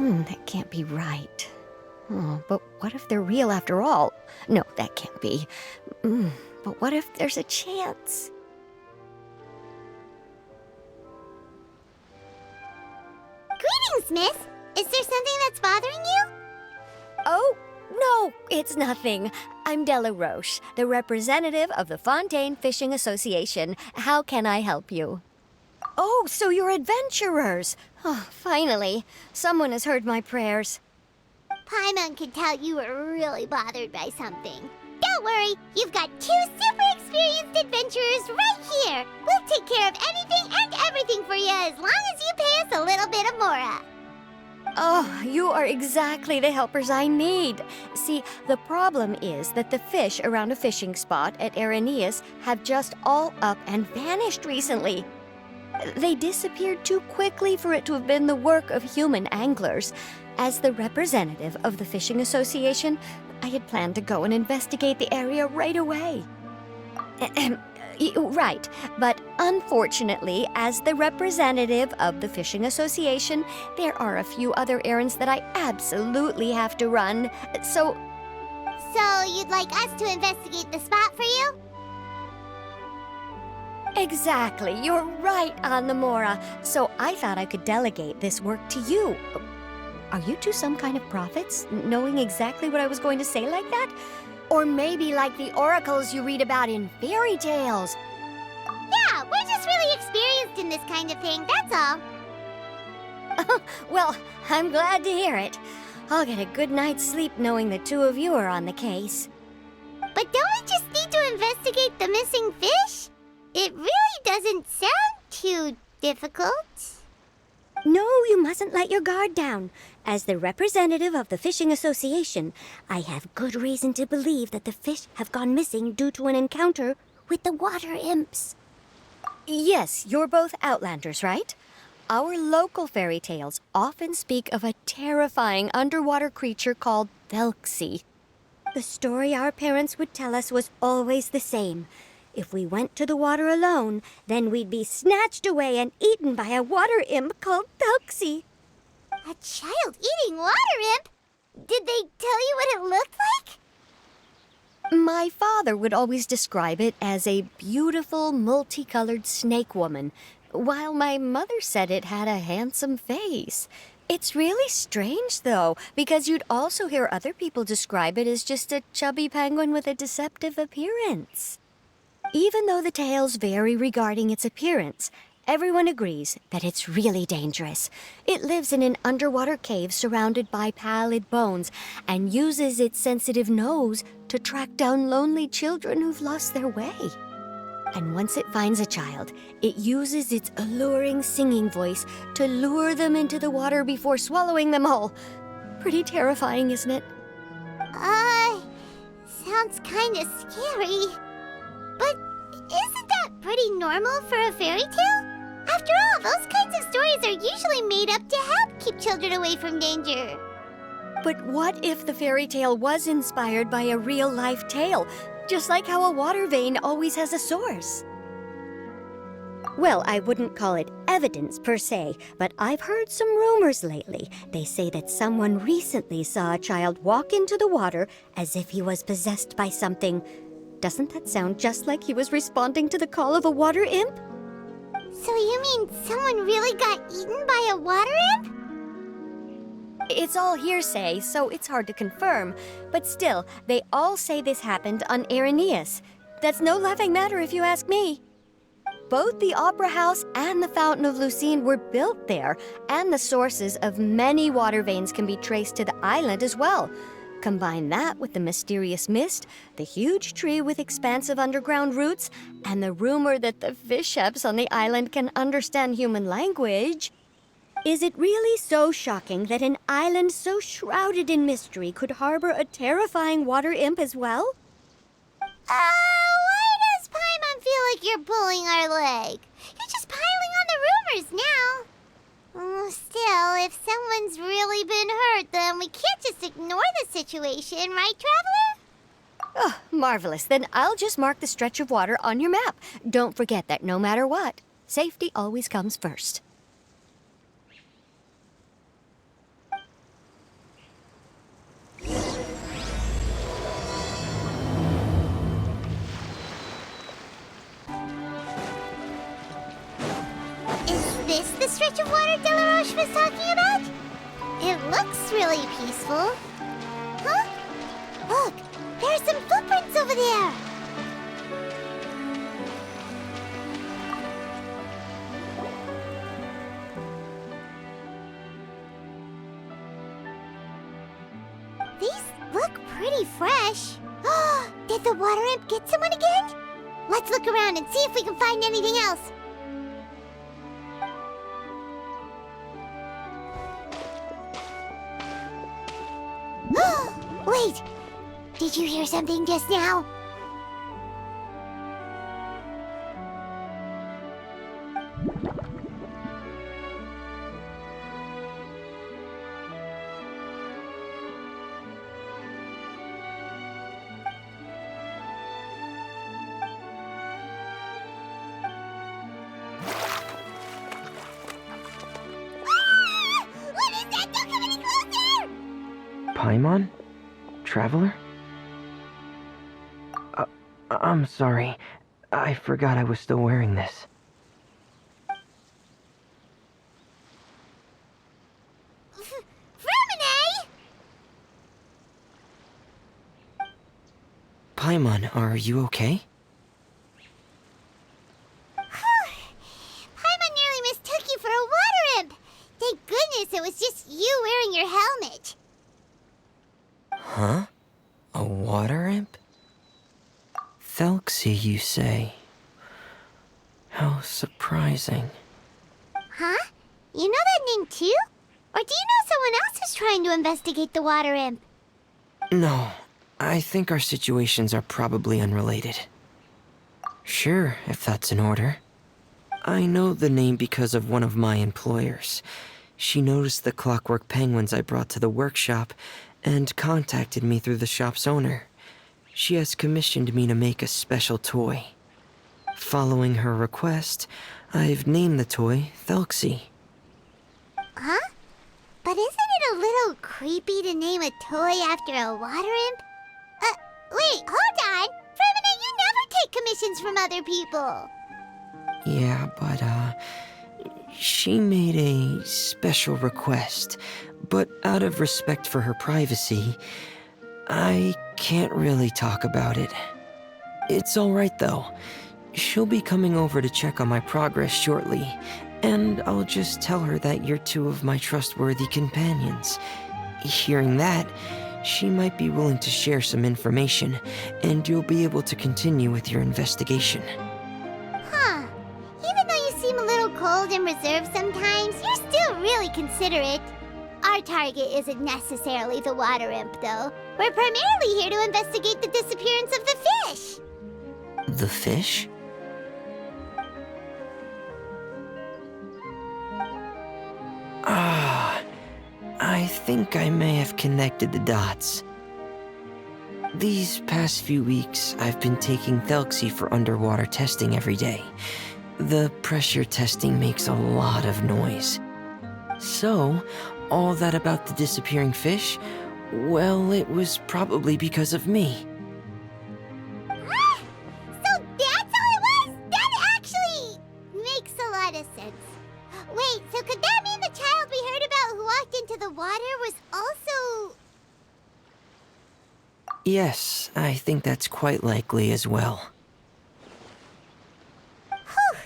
That can't be right. Oh, but what if they're real after all? No, that can't be. But what if there's a chance? Greetings, miss. Is there something that's bothering you? Oh, no, it's nothing. I'm Della Roche, the representative of the Fontaine Fishing Association. How can I help you? Oh, so you're adventurers. Oh, finally. Someone has heard my prayers. Paimon could tell you were really bothered by something. Don't worry, you've got 2 super experienced adventurers right here. We'll take care of anything and everything for you as long as you pay us a little bit of mora. Oh, you are exactly the helpers I need. See, the problem is that the fish around a fishing spot at Irenaeus have just all up and vanished recently. They disappeared too quickly for it to have been the work of human anglers. As the representative of the Fishing Association, I had planned to go and investigate the area right away. Right, but unfortunately, as the representative of the Fishing Association, there are a few other errands that I absolutely have to run, so... So you'd like us to investigate the spot for you? Exactly, you're right on the mora, so I thought I could delegate this work to you. Are you two some kind of prophets, knowing exactly what I was going to say like that? Or maybe like the oracles you read about in fairy tales. Yeah, we're just really experienced in this kind of thing, that's all. Well, I'm glad to hear it. I'll get a good night's sleep knowing the two of you are on the case. But don't we just need to investigate the missing fish? It really doesn't sound too difficult. No, you mustn't let your guard down. As the representative of the Fishing Association, I have good reason to believe that the fish have gone missing due to an encounter with the water imps. Yes, you're both Outlanders, right? Our local fairy tales often speak of a terrifying underwater creature called Thelxie. The story our parents would tell us was always the same. If we went to the water alone, then we'd be snatched away and eaten by a water imp called Thelxie. A child eating water imp? Did they tell you what it looked like? My father would always describe it as a beautiful, multicolored snake woman, while my mother said it had a handsome face. It's really strange, though, because you'd also hear other people describe it as just a chubby penguin with a deceptive appearance. Even though the tales vary regarding its appearance, everyone agrees that it's really dangerous. It lives in an underwater cave surrounded by pallid bones and uses its sensitive nose to track down lonely children who've lost their way. And once it finds a child, it uses its alluring singing voice to lure them into the water before swallowing them all. Pretty terrifying, isn't it? Sounds kinda scary. But isn't that pretty normal for a fairy tale? After all, those kinds of stories are usually made up to help keep children away from danger. But what if the fairy tale was inspired by a real-life tale, just like how a water vein always has a source? Well, I wouldn't call it evidence per se, but I've heard some rumors lately. They say that someone recently saw a child walk into the water as if he was possessed by something. Doesn't that sound just like he was responding to the call of a water imp? So you mean someone really got eaten by a water imp? It's all hearsay, so it's hard to confirm. But still, they all say this happened on Irenaeus. That's no laughing matter if you ask me. Both the Opera House and the Fountain of Lucine were built there, and the sources of many water veins can be traced to the island as well. Combine that with the mysterious mist, the huge tree with expansive underground roots, and the rumor that the fish chefs on the island can understand human language. Is it really so shocking that an island so shrouded in mystery could harbor a terrifying water imp as well? Why does Paimon feel like you're pulling our leg? You're just piling on the rumors now. Still, if someone's really been hurt, then we can't just ignore the situation, right, Traveler? Oh, marvelous. Then I'll just mark the stretch of water on your map. Don't forget that no matter what, safety always comes first. this the stretch of water Delaroche was talking about? It looks really peaceful. Huh? Look, there are some footprints over there. These look pretty fresh. Did the water imp get someone again? Let's look around and see if we can find anything else. Wait! Did you hear something just now? What is that? Don't come any closer! Paimon? Traveler? I'm sorry. I forgot I was still wearing this. Fremine! Paimon, are you okay? Paimon nearly mistook you for a water imp. Thank goodness it was just you wearing your helmet. Huh? A water imp? Thelxie, you say? How surprising. Huh? You know that name too? Or do you know someone else is trying to investigate the water imp? No, I think our situations are probably unrelated. Sure, if that's in order. I know the name because of one of my employers. She noticed the clockwork penguins I brought to the workshop and contacted me through the shop's owner. She has commissioned me to make a special toy. Following her request, I've named the toy Thelxie. Huh? But isn't it a little creepy to name a toy after a water imp? Wait, hold on! Fremine, you never take commissions from other people! Yeah, but, she made a special request, but out of respect for her privacy, I can't really talk about it. It's alright though. She'll be coming over to check on my progress shortly, and I'll just tell her that you're two of my trustworthy companions. Hearing that, she might be willing to share some information, and you'll be able to continue with your investigation. Huh. Even though you seem a little cold and reserved sometimes, you're still really considerate. Our target isn't necessarily the water imp, though. We're primarily here to investigate the disappearance of the fish. The fish? I think I may have connected the dots. These past few weeks, I've been taking Thelxie for underwater testing every day. The pressure testing makes a lot of noise. So, all that about the disappearing fish, well, it was probably because of me. So that's all it was? That actually makes a lot of sense. Wait, so could that mean the child we heard about who walked into the water was also... Yes, I think that's quite likely as well. Whew.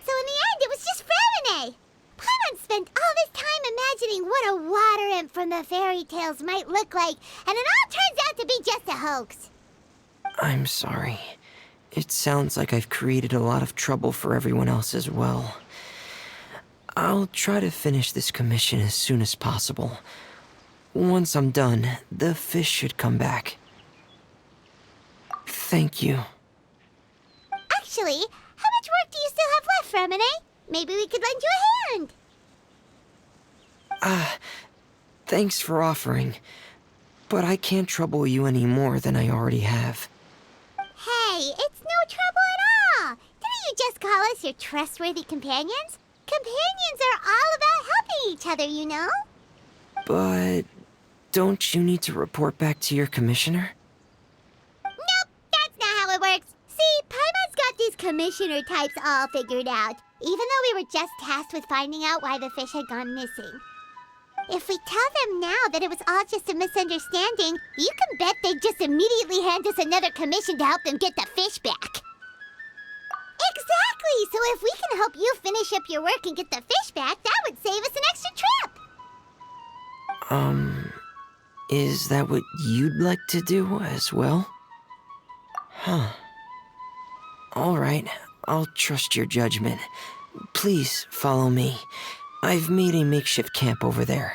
So in the end, it was just Fremine. Paimon spent all this time imagining what a water imp from the fairy tales might look like, and it all turns out to be just a hoax. I'm sorry. It sounds like I've created a lot of trouble for everyone else as well. I'll try to finish this commission as soon as possible. Once I'm done, the fish should come back. Thank you. Actually, how much work do you still have left, Fremine? Maybe we could lend you a hand. Thanks for offering, but I can't trouble you any more than I already have. Hey, it's no trouble at all. Didn't you just call us your trustworthy companions? Companions are all about helping each other, you know? But don't you need to report back to your commissioner? Nope, that's not how it works. See, Paimon's got these commissioner types all figured out, even though we were just tasked with finding out why the fish had gone missing. If we tell them now that it was all just a misunderstanding, you can bet they'd just immediately hand us another commission to help them get the fish back. Exactly! So if we can help you finish up your work and get the fish back, that would save us an extra trip! Is that what you'd like to do as well? Huh. Alright, I'll trust your judgment. Please follow me. I've made a makeshift camp over there.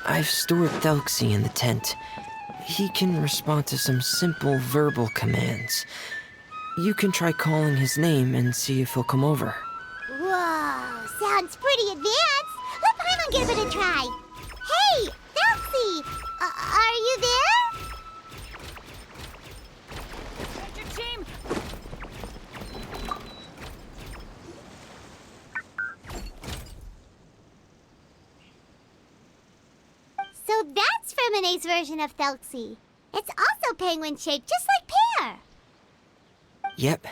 I've stored Thelxie in the tent. He can respond to some simple verbal commands. You can try calling his name and see if he'll come over. Whoa, sounds pretty advanced. Let Paimon give it a try. Hey, Thelxie! Are you there? Your team! So that's Fremone's version of Thelxie. It's also penguin-shaped, just like Pear. Yep.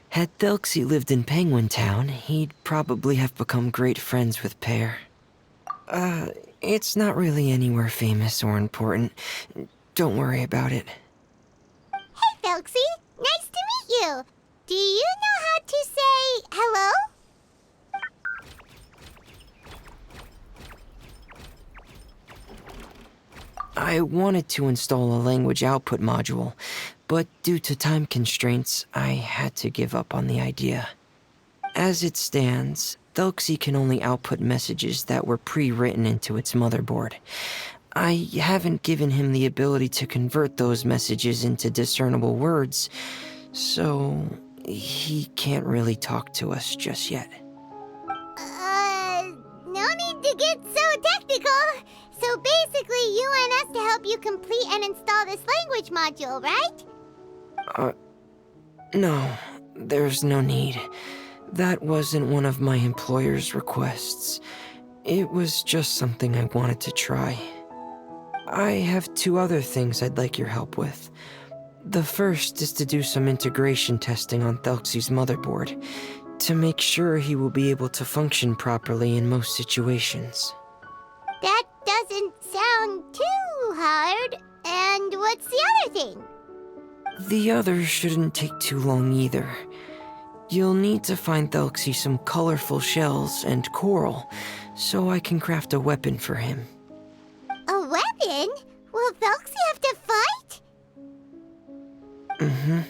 Had Thelxie lived in Penguin Town, he'd probably have become great friends with Pear. It's not really anywhere famous or important. Don't worry about it. Hey, Thelxie. Nice to meet you. Do you know how to say hello? I wanted to install a language output module, but due to time constraints, I had to give up on the idea. As it stands, Thelxie can only output messages that were pre-written into its motherboard. I haven't given him the ability to convert those messages into discernible words, so he can't really talk to us just yet. No need to get so technical. So basically, you want us to help you complete and install this language module, right? No, there's no need. That wasn't one of my employer's requests. It was just something I wanted to try. I have 2 other things I'd like your help with. The first is to do some integration testing on Thelxie's motherboard, to make sure he will be able to function properly in most situations. That doesn't sound too hard. And what's the other thing? The other shouldn't take too long either. You'll need to find Thelxie some colorful shells and coral, so I can craft a weapon for him. A weapon? Will Thelxie have to fight? Mm-hmm.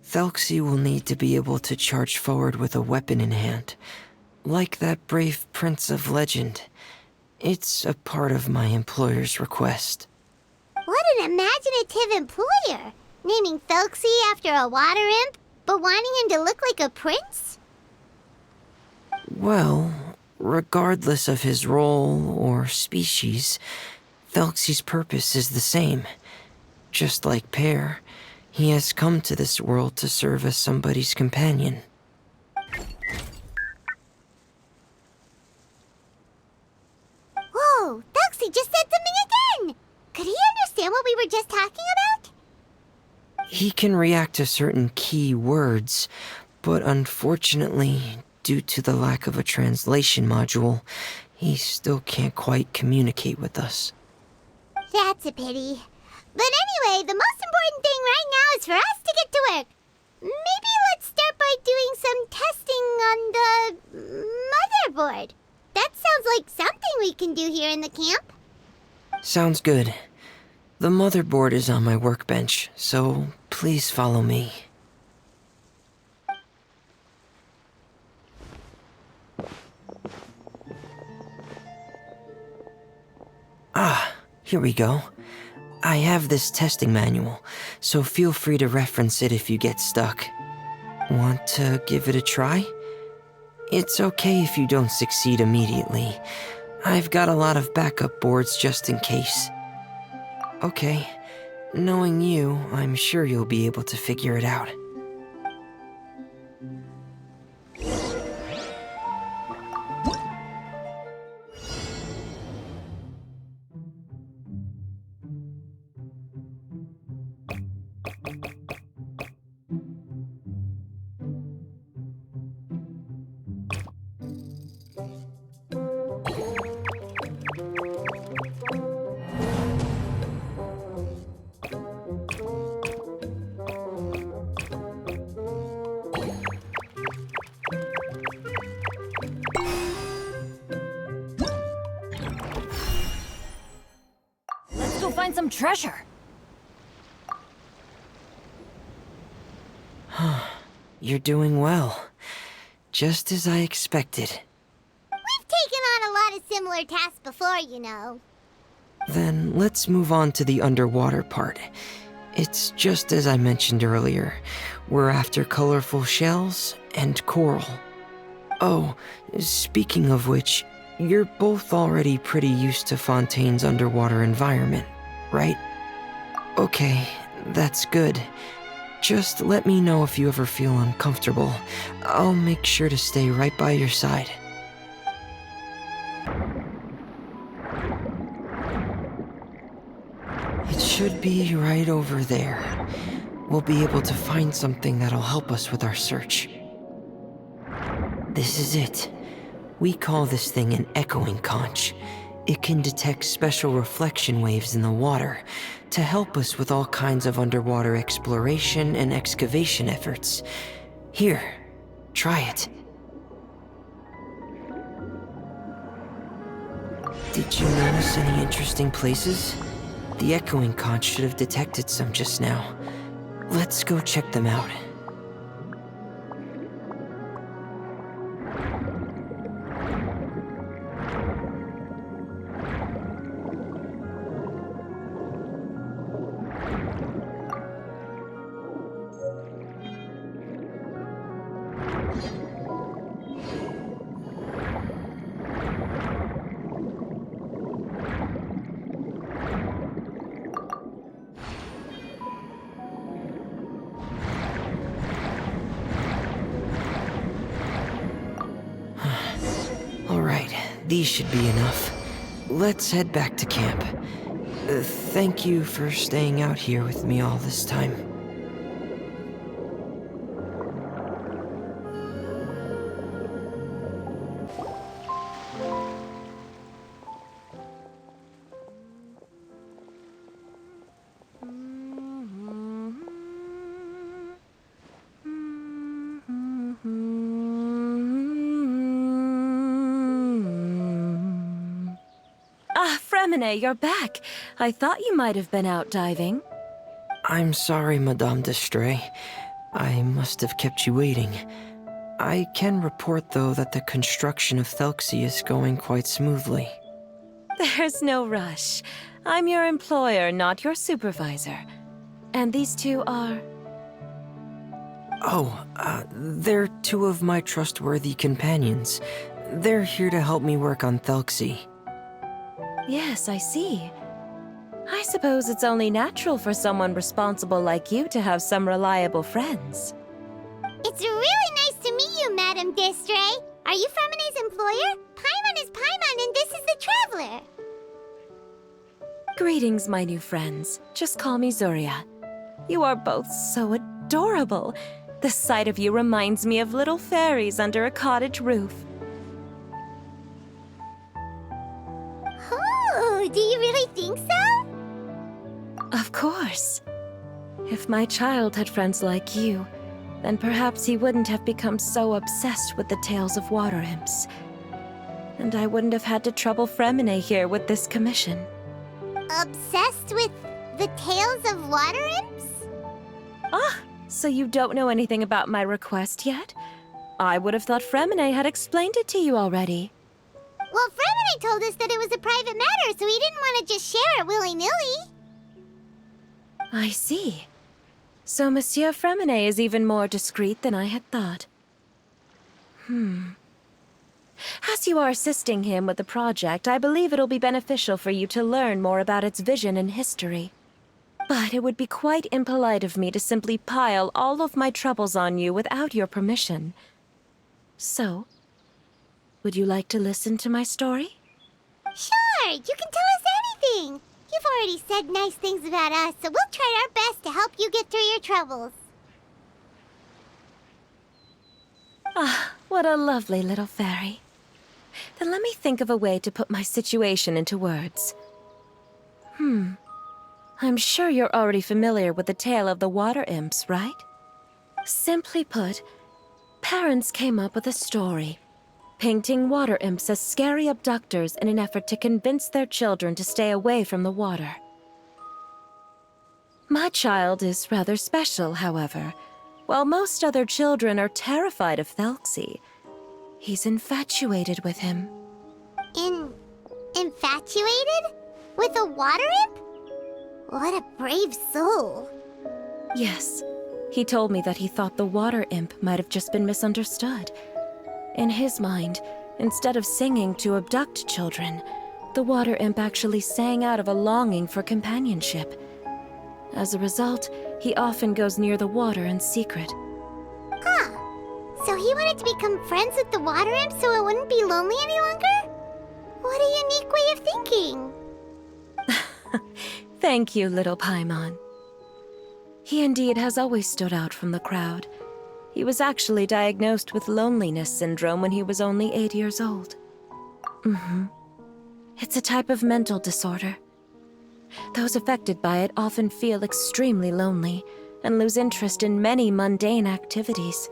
Thelxie will need to be able to charge forward with a weapon in hand, like that brave prince of legend. It's a part of my employer's request. What an imaginative employer! Naming Thelxie after a water imp, but wanting him to look like a prince? Well, regardless of his role or species, Thelxie's purpose is the same. Just like Pear, he has come to this world to serve as somebody's companion. Whoa, Thelxie just said something again! Could he understand what we were just talking about? He can react to certain key words, but unfortunately, due to the lack of a translation module, he still can't quite communicate with us. That's a pity. But anyway, the most important thing right now is for us to get to work. Maybe let's start by doing some testing on the motherboard. That sounds like something we can do here in the camp. Sounds good. The motherboard is on my workbench, so please follow me. Ah, here we go. I have this testing manual, so feel free to reference it if you get stuck. Want to give it a try? It's okay if you don't succeed immediately. I've got a lot of backup boards just in case. Okay, knowing you, I'm sure you'll be able to figure it out. find some treasure. You're doing well. Just as I expected. We've taken on a lot of similar tasks before, you know. Then let's move on to the underwater part. It's just as I mentioned earlier. We're after colorful shells and coral. Oh, speaking of which, you're both already pretty used to Fontaine's underwater environment, right? Okay, that's good. Just let me know if you ever feel uncomfortable. I'll make sure to stay right by your side. It should be right over there. We'll be able to find something that'll help us with our search. This is it. We call this thing an echoing conch. It can detect special reflection waves in the water to help us with all kinds of underwater exploration and excavation efforts. Here, try it. Did you notice any interesting places? The echoing conch should have detected some just now. Let's go check them out. Alright, these should be enough. Let's head back to camp. Thank you for staying out here with me all this time. Fremine, you're back. I thought you might have been out diving. I'm sorry, Madame d'Estray. I must have kept you waiting. I can report, though, that the construction of Thelxie is going quite smoothly. There's no rush. I'm your employer, not your supervisor. And these two are... Oh, they're two of my trustworthy companions. They're here to help me work on Thelxie. Yes, I see. I suppose it's only natural for someone responsible like you to have some reliable friends. It's really nice to meet you, Madame d'Estray. Are you Fremine's employer? Paimon is Paimon, and this is the Traveler. Greetings, my new friends. Just call me Zuria. You are both so adorable. The sight of you reminds me of little fairies under a cottage roof. Oh, do you really think so? Of course. If my child had friends like you, then perhaps he wouldn't have become so obsessed with the tales of water imps. And I wouldn't have had to trouble Fremine here with this commission. Obsessed with the tales of water imps? Ah, so you don't know anything about my request yet? I would have thought Fremine had explained it to you already. Well, Fremine told us that it was a private matter, so he didn't want to just share it willy-nilly. I see. So Monsieur Fremine is even more discreet than I had thought. As you are assisting him with the project, I believe it'll be beneficial for you to learn more about its vision and history. But it would be quite impolite of me to simply pile all of my troubles on you without your permission. So, would you like to listen to my story? Sure, you can tell us anything. You've already said nice things about us, so we'll try our best to help you get through your troubles. Ah, what a lovely little fairy. Then let me think of a way to put my situation into words. I'm sure you're already familiar with the tale of the water imps, right? Simply put, parents came up with a story, painting water imps as scary abductors in an effort to convince their children to stay away from the water. My child is rather special, however. While most other children are terrified of Thelxie, he's infatuated with him. Infatuated? With a water imp? What a brave soul. Yes, he told me that he thought the water imp might have just been misunderstood. In his mind, instead of singing to abduct children, the water imp actually sang out of a longing for companionship. As a result, he often goes near the water in secret. Huh. So he wanted to become friends with the water imp so it wouldn't be lonely any longer? What a unique way of thinking. Thank you, little Paimon. He indeed has always stood out from the crowd. He was actually diagnosed with loneliness syndrome when he was only 8 years old. It's a type of mental disorder. Those affected by it often feel extremely lonely and lose interest in many mundane activities.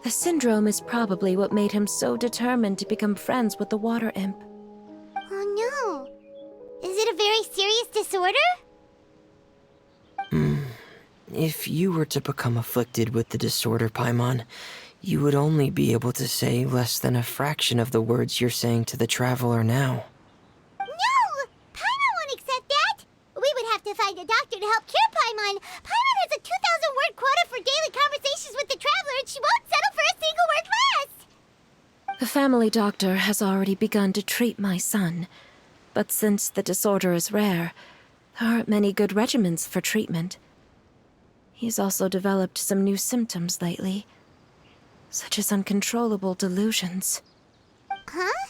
The syndrome is probably what made him so determined to become friends with the water imp. Oh no. Is it a very serious disorder? If you were to become afflicted with the disorder, Paimon, you would only be able to say less than a fraction of the words you're saying to the traveler now. No! Paimon won't accept that! We would have to find a doctor to help cure Paimon. Paimon has a 2,000-word quota for daily conversations with the traveler, and she won't settle for a single word less! The family doctor has already begun to treat my son, but since the disorder is rare, there aren't many good regimens for treatment. He's also developed some new symptoms lately, such as uncontrollable delusions. Huh?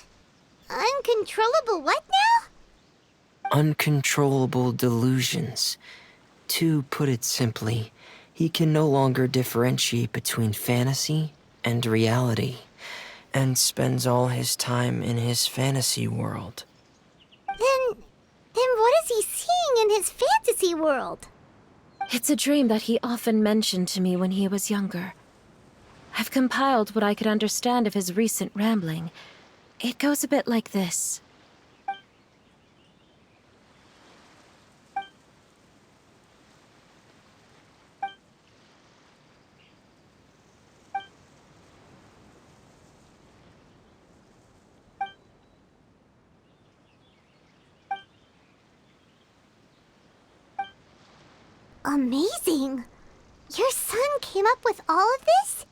Uncontrollable what now? Uncontrollable delusions. To put it simply, he can no longer differentiate between fantasy and reality, and spends all his time in his fantasy world. Then what is he seeing in his fantasy world? It's a dream that he often mentioned to me when he was younger. I've compiled what I could understand of his recent rambling. It goes a bit like this. Amazing! Your son came up with all of this?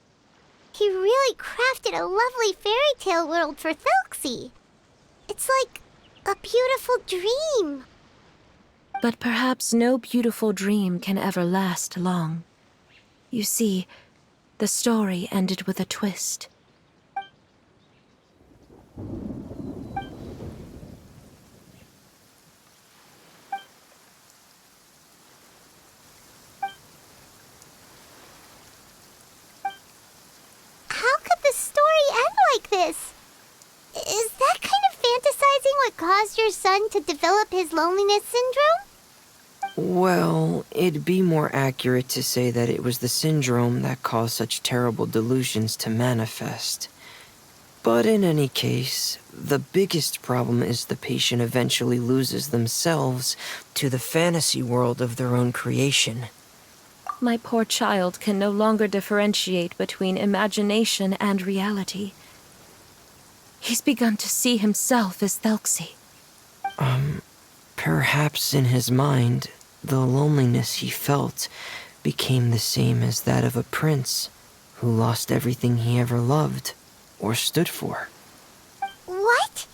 He really crafted a lovely fairy tale world for Thelxie. It's like a beautiful dream. But perhaps no beautiful dream can ever last long. You see, the story ended with a twist. How could the story end like this? Is that kind of fantasizing what caused your son to develop his loneliness syndrome? Well, it'd be more accurate to say that it was the syndrome that caused such terrible delusions to manifest. But in any case, the biggest problem is the patient eventually loses themselves to the fantasy world of their own creation. My poor child can no longer differentiate between imagination and reality. He's begun to see himself as Thelxie. Perhaps in his mind, the loneliness he felt became the same as that of a prince who lost everything he ever loved or stood for. What?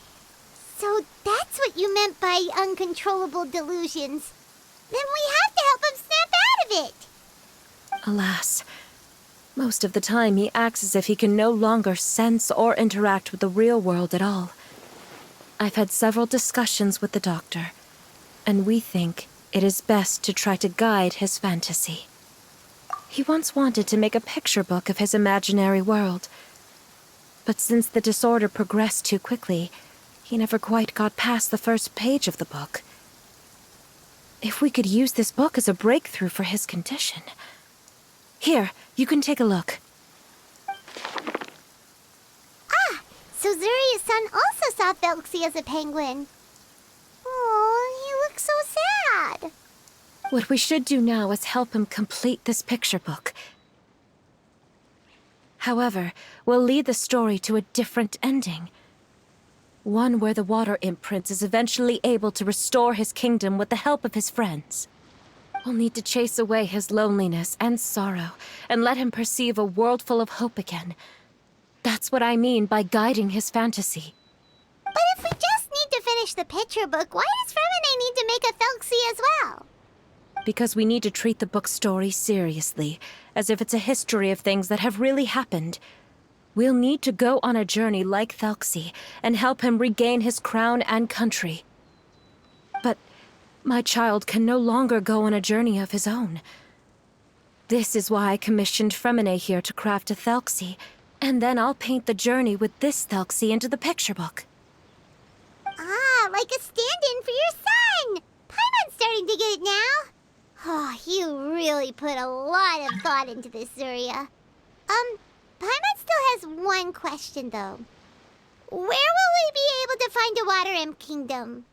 So that's what you meant by uncontrollable delusions. Then we have to help him snap out of it. Alas, most of the time he acts as if he can no longer sense or interact with the real world at all. I've had several discussions with the doctor, and we think it is best to try to guide his fantasy. He once wanted to make a picture book of his imaginary world, but since the disorder progressed too quickly, he never quite got past the first page of the book. If we could use this book as a breakthrough for his condition... Here, you can take a look. Ah, so Zuria's son also saw Thelxie as a penguin. Oh, he looks so sad. What we should do now is help him complete this picture book. However, we'll lead the story to a different ending. One where the Water Imp Prince is eventually able to restore his kingdom with the help of his friends. We'll need to chase away his loneliness and sorrow, and let him perceive a world full of hope again. That's what I mean by guiding his fantasy. But if we just need to finish the picture book, why does Fremine need to make a Thelxie as well? Because we need to treat the book's story seriously, as if it's a history of things that have really happened. We'll need to go on a journey like Thelxie, and help him regain his crown and country. But my child can no longer go on a journey of his own. This is why I commissioned Fremine here to craft a Thelxie, and then I'll paint the journey with this Thelxie into the picture book. Ah, like a stand-in for your son! Paimon's starting to get it now. Oh, you really put a lot of thought into this, Zuria. Paimon still has one question, though. Where will we be able to find a Water Imp Kingdom?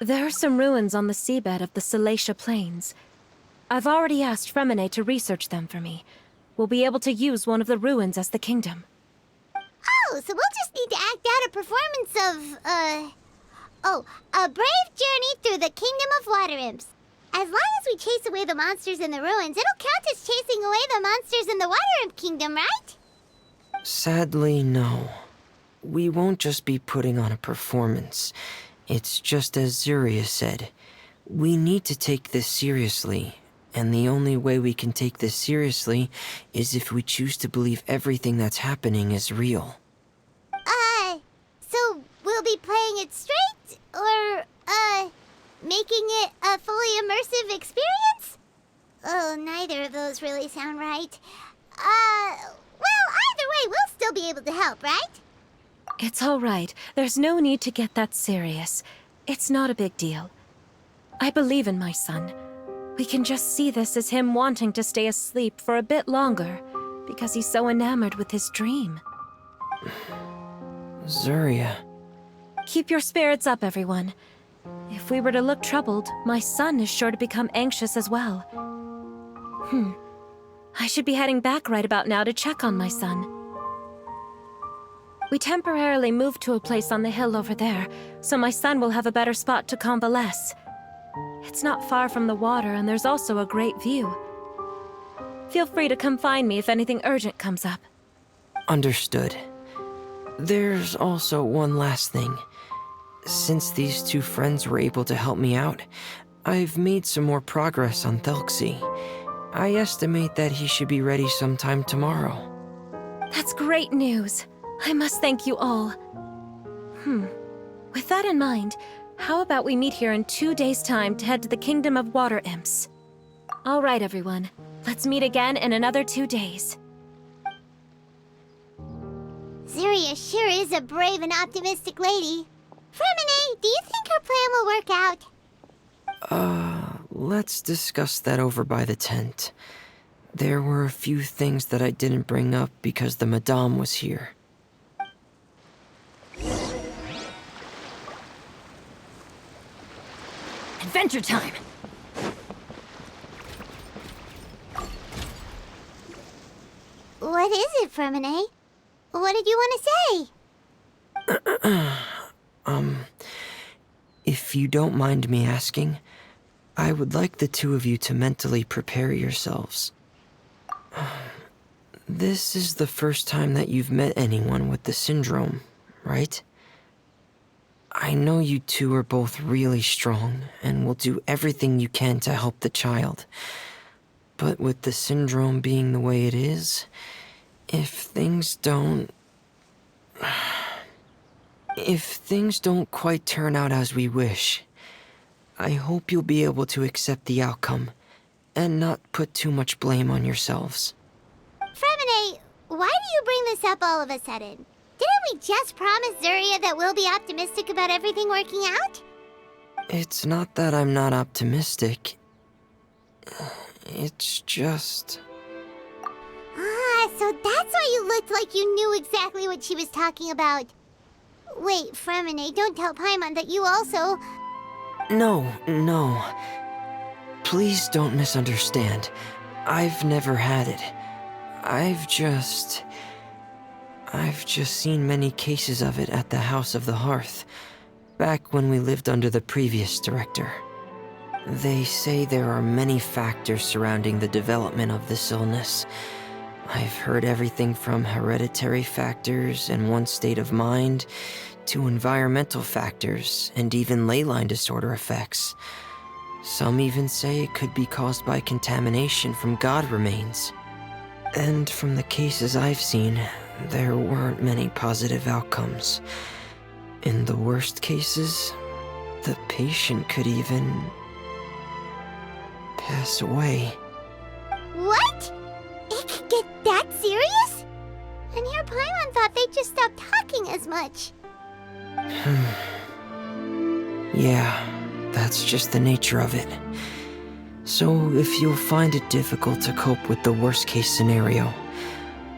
There are some ruins on the seabed of the Salacia Plains. I've already asked Fremine to research them for me. We'll be able to use one of the ruins as the kingdom. Oh, so we'll just need to act out a performance of, a brave journey through the Kingdom of Water Imps. As long as we chase away the monsters in the ruins, it'll count as chasing away the monsters in the Water Imp Kingdom, right? Sadly, no. We won't just be putting on a performance. It's just as Zuria said. We need to take this seriously. And the only way we can take this seriously is if we choose to believe everything that's happening is real. So we'll be playing it straight? Or, making it a fully immersive experience? Oh, neither of those really sound right. Well, either way, we'll still be able to help, right? It's all right. There's no need to get that serious. It's not a big deal. I believe in my son. We can just see this as him wanting to stay asleep for a bit longer, because he's so enamored with his dream. Zuria. Keep your spirits up, everyone. If we were to look troubled, my son is sure to become anxious as well. I should be heading back right about now to check on my son. We temporarily moved to a place on the hill over there, so my son will have a better spot to convalesce. It's not far from the water, and there's also a great view. Feel free to come find me if anything urgent comes up. Understood. There's also one last thing. Since these two friends were able to help me out, I've made some more progress on Thelxie. I estimate that he should be ready sometime tomorrow. That's great news. I must thank you all. With that in mind, how about we meet here in 2 days' time to head to the Kingdom of Water Imps? All right, everyone. Let's meet again in another 2 days. Zuria sure is a brave and optimistic lady. Fremine, do you think her plan will work out? Let's discuss that over by the tent. There were a few things that I didn't bring up because the Madame was here. Adventure time! What is it, Fremine? What did you want to say? If you don't mind me asking, I would like the two of you to mentally prepare yourselves. This is the first time that you've met anyone with the syndrome, right? I know you two are both really strong and will do everything you can to help the child. But with the syndrome being the way it is, if things don't quite turn out as we wish, I hope you'll be able to accept the outcome and not put too much blame on yourselves. Fremine, why do you bring this up all of a sudden? Didn't we just promise Zuria that we'll be optimistic about everything working out? It's not that I'm not optimistic. It's just... Ah, so that's why you looked like you knew exactly what she was talking about. Wait, Fremine, don't tell Paimon that you also... No. Please don't misunderstand. I've never had it. I've just seen many cases of it at the House of the Hearth, back when we lived under the previous director. They say there are many factors surrounding the development of this illness. I've heard everything from hereditary factors and one's state of mind, to environmental factors and even ley line disorder effects. Some even say it could be caused by contamination from god remains. And from the cases I've seen, there weren't many positive outcomes. In the worst cases, the patient could even pass away. What? It could get that serious? And here Paimon thought they'd just stop talking as much. Yeah, that's just the nature of it. So if you'll find it difficult to cope with the worst case scenario,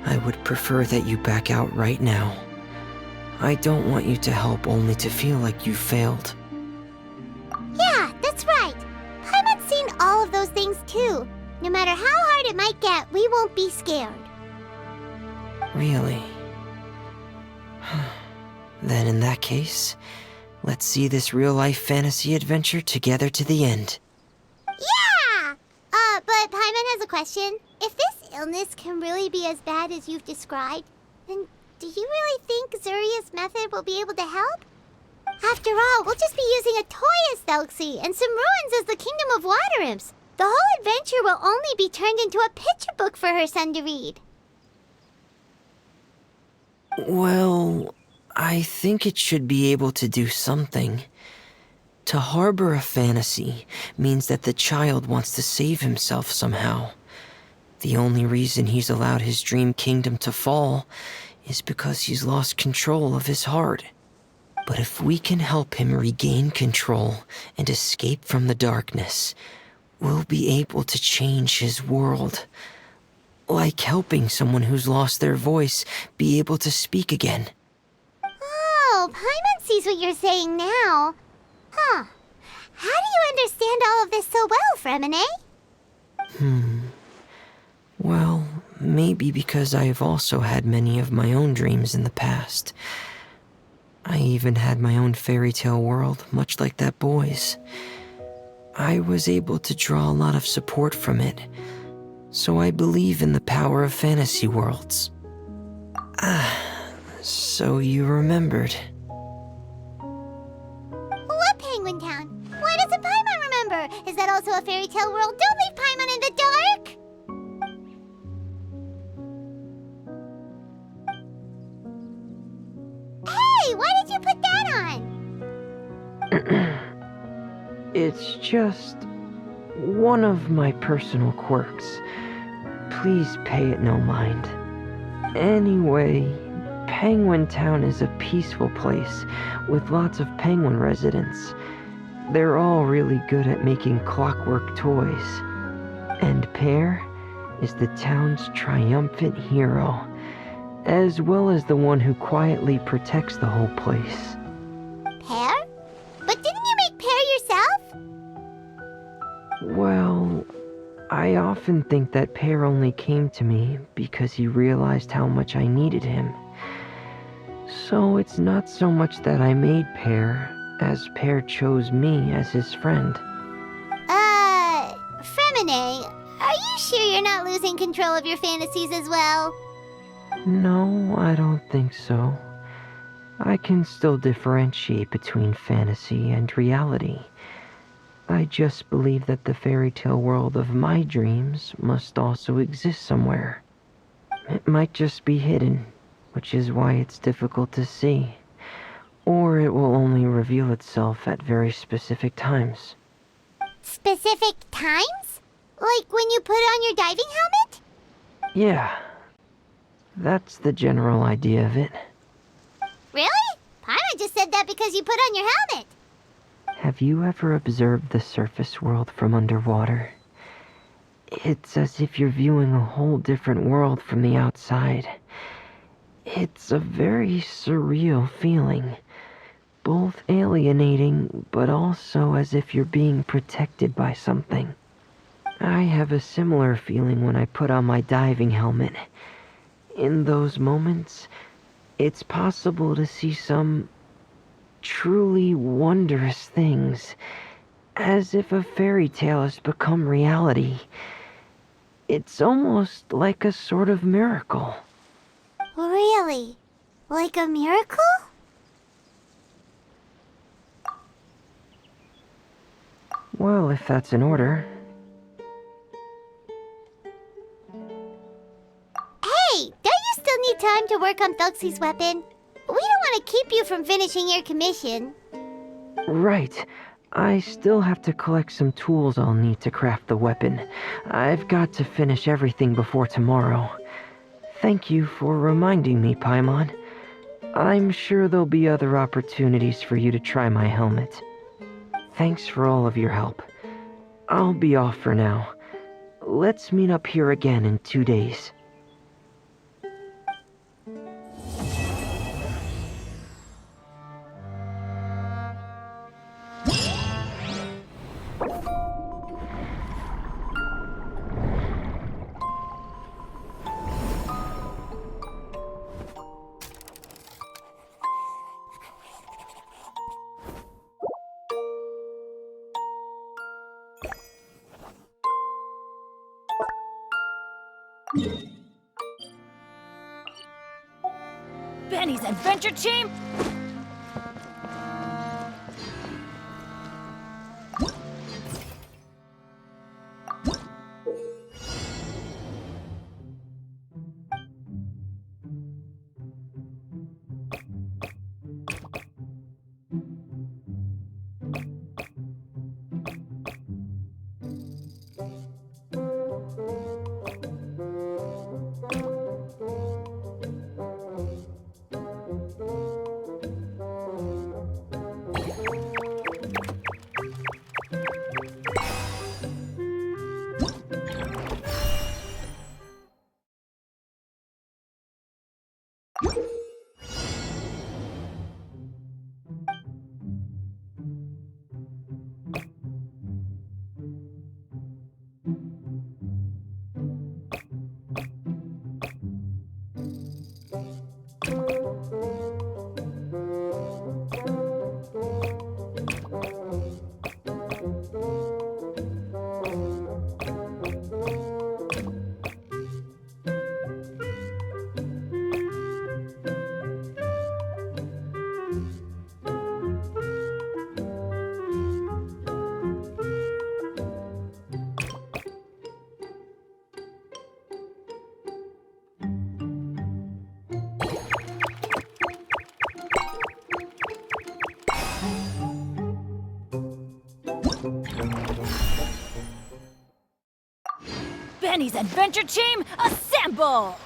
I would prefer that you back out right now. I don't want you to help only to feel like you failed. Yeah, that's right. Paimon's seen all of those things too. No matter how hard it might get, we won't be scared. Really? Then in that case, let's see this real-life fantasy adventure together to the end. Yeah! But Paimon has a question. If this illness can really be as bad as you've described, then do you really think Zuria's method will be able to help? After all, we'll just be using a toy as Thelxie and some ruins as the Kingdom of Water Imps. The whole adventure will only be turned into a picture book for her son to read. Well, I think it should be able to do something. To harbor a fantasy means that the child wants to save himself somehow. The only reason he's allowed his dream kingdom to fall is because he's lost control of his heart. But if we can help him regain control and escape from the darkness, we'll be able to change his world. Like helping someone who's lost their voice be able to speak again. Oh, Paimon sees what you're saying now. Huh. How do you understand all of this so well, Fremine? Well, maybe because I have also had many of my own dreams in the past. I even had my own fairy tale world, much like that boy's. I was able to draw a lot of support from it, so I believe in the power of fantasy worlds. So you remembered. What Penguin Town? Why doesn't Paimon remember? Is that also a fairy tale world? Don't leave Paimon in the dark! Hey, why did you put that on? It's just one of my personal quirks. Please pay it no mind. Anyway, Penguin Town is a peaceful place with lots of penguin residents. They're all really good at making clockwork toys. And Pear is the town's triumphant hero, as well as the one who quietly protects the whole place. Pear? But didn't you make Pear yourself? Well, I often think that Pear only came to me because he realized how much I needed him. So it's not so much that I made Pear, as Pear chose me as his friend. Fremine, are you sure you're not losing control of your fantasies as well? No, I don't think so. I can still differentiate between fantasy and reality. I just believe that the fairy tale world of my dreams must also exist somewhere. It might just be hidden, which is why it's difficult to see. Or it will only reveal itself at very specific times. Specific times? Like when you put on your diving helmet? Yeah, that's the general idea of it. Really? Paimon just said that because you put on your helmet. Have you ever observed the surface world from underwater? It's as if you're viewing a whole different world from the outside. It's a very surreal feeling. Both alienating, but also as if you're being protected by something. I have a similar feeling when I put on my diving helmet. In those moments, it's possible to see some truly wondrous things, as if a fairy tale has become reality. It's almost like a sort of miracle. Really? Like a miracle? Well, if that's in order. Hey, don't you still need time to work on Thuxie's weapon? We don't want to keep you from finishing your commission. Right. I still have to collect some tools I'll need to craft the weapon. I've got to finish everything before tomorrow. Thank you for reminding me, Paimon. I'm sure there'll be other opportunities for you to try my helmet. Thanks for all of your help. I'll be off for now. Let's meet up here again in 2 days. Benny's adventure team? Benny's adventure team, assemble!